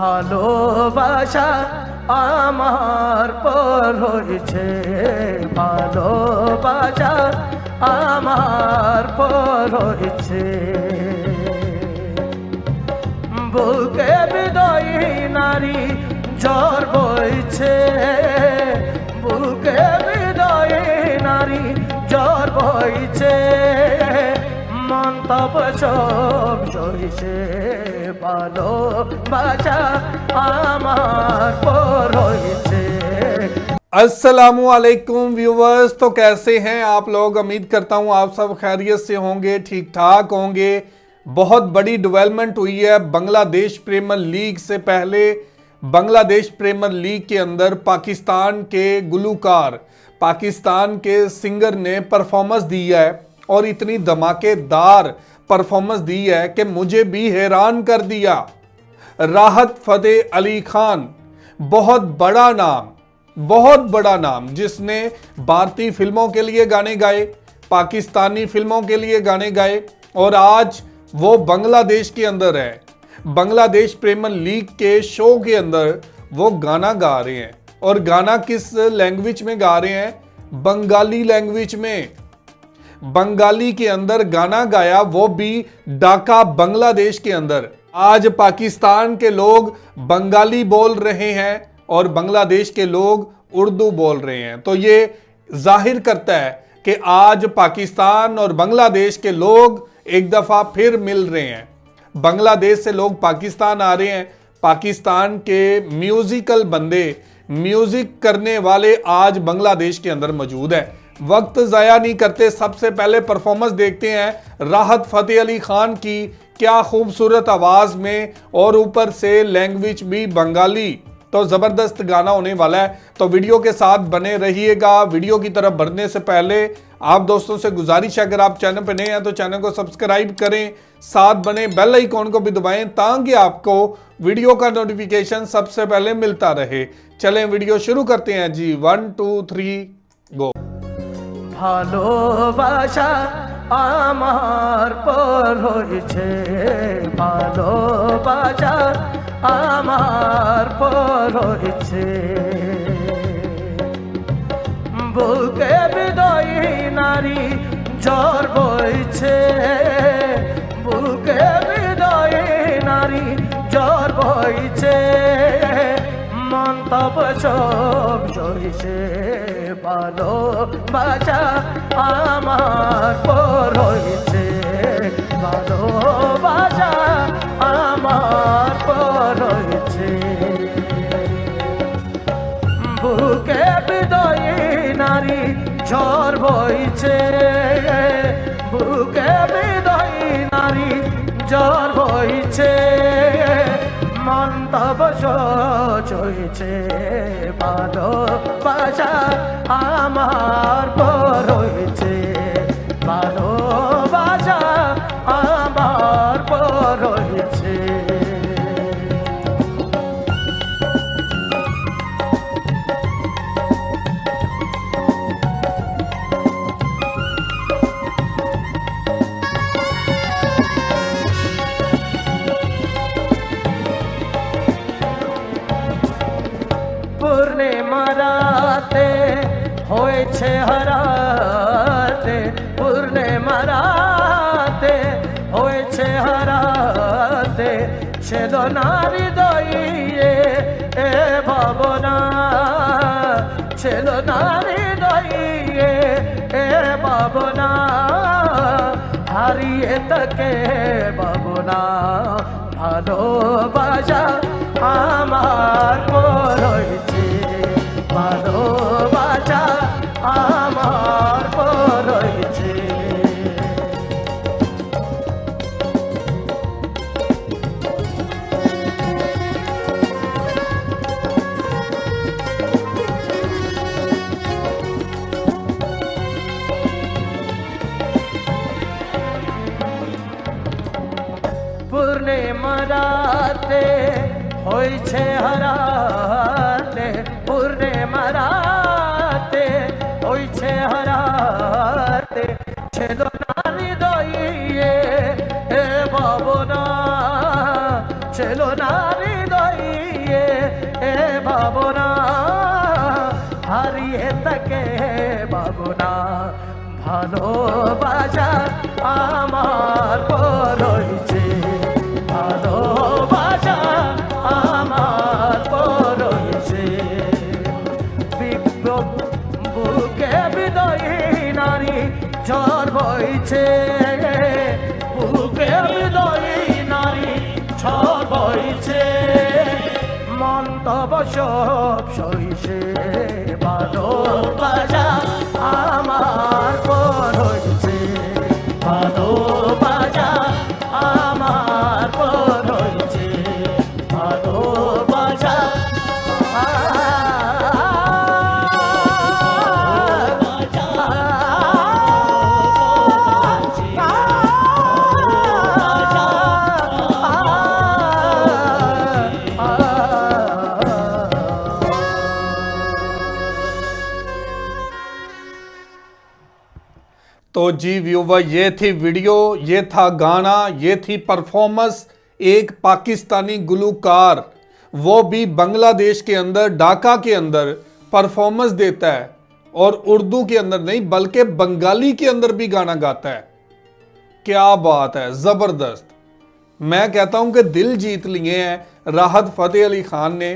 ভালোবাসা আমার পর হয়েছে, ভালোবাসা আমার পর হয়েছে। বুকে বিদায়ী নারী ঝড় বইছে, বুকে বিদায়ী নারী ঝড় বইছে। মন্তব সব সইছে, ভালোবাসা আমার পর হয়েছে। अस्सलामुअलैकुम व्यूवर्स, तो कैसे हैं आप लोग। उम्मीद करता हूं आप सब खैरियत से होंगे, ठीक ठाक होंगे। बहुत बड़ी डेवलपमेंट हुई है बांग्लादेश प्रीमियर लीग से पहले। बांग्लादेश प्रीमियर लीग के अंदर पाकिस्तान के गुलूकार, पाकिस्तान के सिंगर ने परफॉर्मेंस दी है और इतनी धमाकेदार परफॉर्मेंस दी है कि मुझे भी हैरान कर दिया। राहत फतेह अली खान, बहुत बड़ा नाम, बहुत बड़ा नाम, जिसने भारतीय फिल्मों के लिए गाने गाए, पाकिस्तानी फिल्मों के लिए गाने गाए और आज वो बांग्लादेश के अंदर है। बांग्लादेश प्रीमियर लीग के शो के अंदर वो गाना गा रहे हैं। और गाना किस लैंग्वेज में गा रहे हैं? बंगाली लैंग्वेज में। बंगाली के अंदर गाना गाया, वो भी ढाका बांग्लादेश के अंदर। आज पाकिस्तान के लोग बंगाली बोल रहे हैं और बांग्लादेश के लोग उर्दू बोल रहे हैं। तो ये जाहिर करता है कि आज पाकिस्तान और बांग्लादेश के लोग एक दफा फिर मिल रहे हैं। बांग्लादेश से लोग पाकिस्तान आ रहे हैं। पाकिस्तान के म्यूजिकल बंदे, म्यूजिक करने वाले आज बांग्लादेश के अंदर मौजूद है। वक्त ज़ाया नहीं करते, सबसे पहले परफॉर्मेंस देखते हैं राहत फतेह अली खान की। क्या खूबसूरत आवाज़ में और ऊपर से लैंग्वेज भी बंगाली। तो ज़बरदस्त गाना होने वाला है, तो वीडियो के साथ बने रहिएगा। वीडियो की तरफ बढ़ने से पहले आप दोस्तों से गुजारिश है, अगर आप चैनल पर नए हैं तो चैनल को सब्सक्राइब करें, साथ बने बेल आइकॉन को भी दबाएं ताकि आपको वीडियो का नोटिफिकेशन सबसे पहले मिलता रहे। चलें वीडियो शुरू करते हैं जी। 1 2 3 गो। ভালোবাসা আমার পর হয়েছে, ভালোবাসা আমার পর হয়েছে। বুকে বিদায়ী নারী ঝড় বইছে, বুকে বিদায়ী নারী ঝড় বইছে। মন্তব সব সইছে, ভালোবাসা আমার পর হয়েছে, ভালোবাসা আমার পর হয়েছে। বুকে বিদায়ী নারী ঝড় বইছে, বুকে বিদায়ী নারী ঝড় বইছে। মন্তব সইছে, ভালোবাসা আমার পর হয়েছে, ভালোবাসা আমার পর হয়েছে। পূর্ণিমা রাতে হয়েছে হারাতে, পূর্ণিমা রাতে হয়েছে হারাতে। ছিল না হৃদয়ে এ ভাবনা, ছিল না হৃদয়ে এ ভাবনা। হারিয়ে তাকে ভাবনা, ভালোবাসা আমার পর হয়েছে, ভালোবাসা আমার পর হয়েছে। পূর্ণিমা রাতে হয়েছে হারাতে, পূর্ণিমা রাতে হয়েছে হারাতে। ছিল না হৃদয়ে এ ভাবনা, ছিল না হৃদয়ে পাবো না, হারিয়ে তাকে পাবো না। ভালোবাসা আমার পরইছে, ভালোবাসা আমার পরইছে। বিপ্লব বুকে বিদায়ী নারী ঝড় বইছে, বুকে বিদায়ী নারী ঝড় বইছে। মন্তব্য সব সইছে, ভালোবাসা আমার পরইছে, ভালোবাসা আমার পরইছে, ভালোবাসা तो जी व्यूवर, ये थी वीडियो, ये था गाना, ये थी परफॉर्मेंस एक पाकिस्तानी गुलूकार, वो भी बांग्लादेश के अंदर ढाका के अंदर परफॉर्मेंस देता है और उर्दू के अंदर नहीं बल्कि बंगाली के अंदर भी गाना गाता है। क्या बात है, ज़बरदस्त। मैं कहता हूं कि दिल जीत लिए हैं राहत फ़तेह अली खान ने।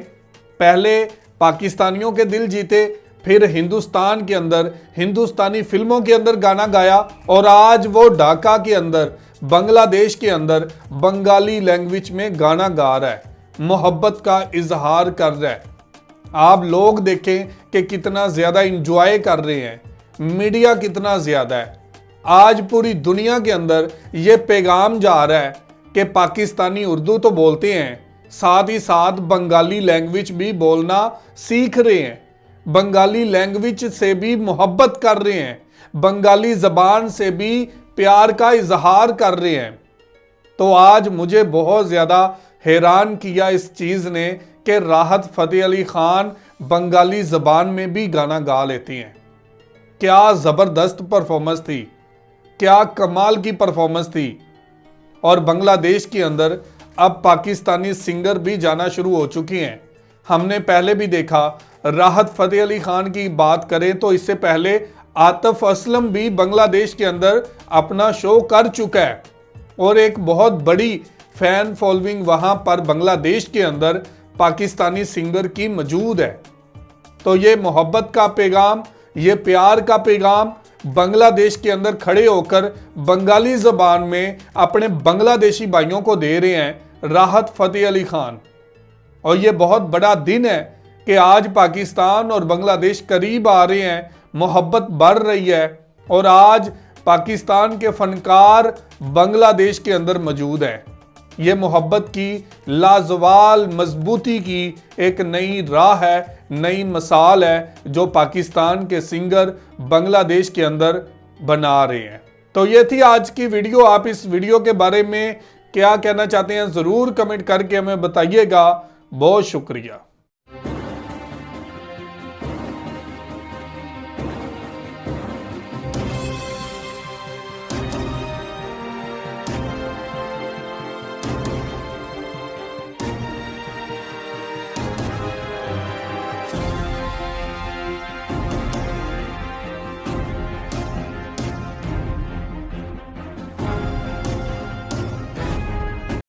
पहले पाकिस्तानियों के दिल जीते, फिर हिंदुस्तान के अंदर हिंदुस्तानी फिल्मों के अंदर गाना गाया और आज वो ढाका के अंदर बांग्लादेश के अंदर बंगाली लैंग्वेज में गाना गा रहा है, मोहब्बत का इजहार कर रहा है। आप लोग देखें कि कितना ज़्यादा इंजॉय कर रहे हैं, मीडिया कितना ज़्यादा है। आज पूरी दुनिया के अंदर ये पैगाम जा रहा है कि पाकिस्तानी उर्दू तो बोलते हैं, साथ ही साथ बंगाली लैंग्वेज भी बोलना सीख रहे हैं, बंगाली लैंग्वेज से भी मोहब्बत कर रहे हैं, बंगाली ज़बान से भी प्यार का इजहार कर रहे हैं। तो आज मुझे बहुत ज़्यादा हैरान किया इस चीज़ ने कि राहत फ़तेह अली खान बंगाली ज़बान में भी गाना गा लेती हैं। क्या ज़बरदस्त परफॉर्मेंस थी, क्या कमाल की परफॉर्मेंस थी। और बांग्लादेश के अंदर अब पाकिस्तानी सिंगर भी जाना शुरू हो चुके हैं। हमने पहले भी देखा, राहत फ़तेह अली खान की बात करें तो इससे पहले आतिफ असलम भी बांग्लादेश के अंदर अपना शो कर चुका है और एक बहुत बड़ी फैन फॉलोइंग वहां पर बांग्लादेश के अंदर पाकिस्तानी सिंगर की मौजूद है। तो ये मोहब्बत का पैगाम, ये प्यार का पैगाम बांग्लादेश के अंदर खड़े होकर बंगाली ज़बान में अपने बांग्लादेशी भाइयों को दे रहे हैं राहत फ़तेह अली खान। और ये बहुत बड़ा दिन है कि आज पाकिस्तान और बांग्लादेश करीब आ रहे हैं, मोहब्बत बढ़ रही है और आज पाकिस्तान के फनकार बांग्लादेश के अंदर मौजूद हैं। ये मोहब्बत की लाजवाल मजबूती की एक नई राह है, नई मिसाल है जो पाकिस्तान के सिंगर बांग्लादेश के अंदर बना रहे हैं। तो ये थी आज की वीडियो। आप इस वीडियो के बारे में क्या कहना चाहते हैं ज़रूर कमेंट करके हमें बताइएगा। बहुत शुक्रिया।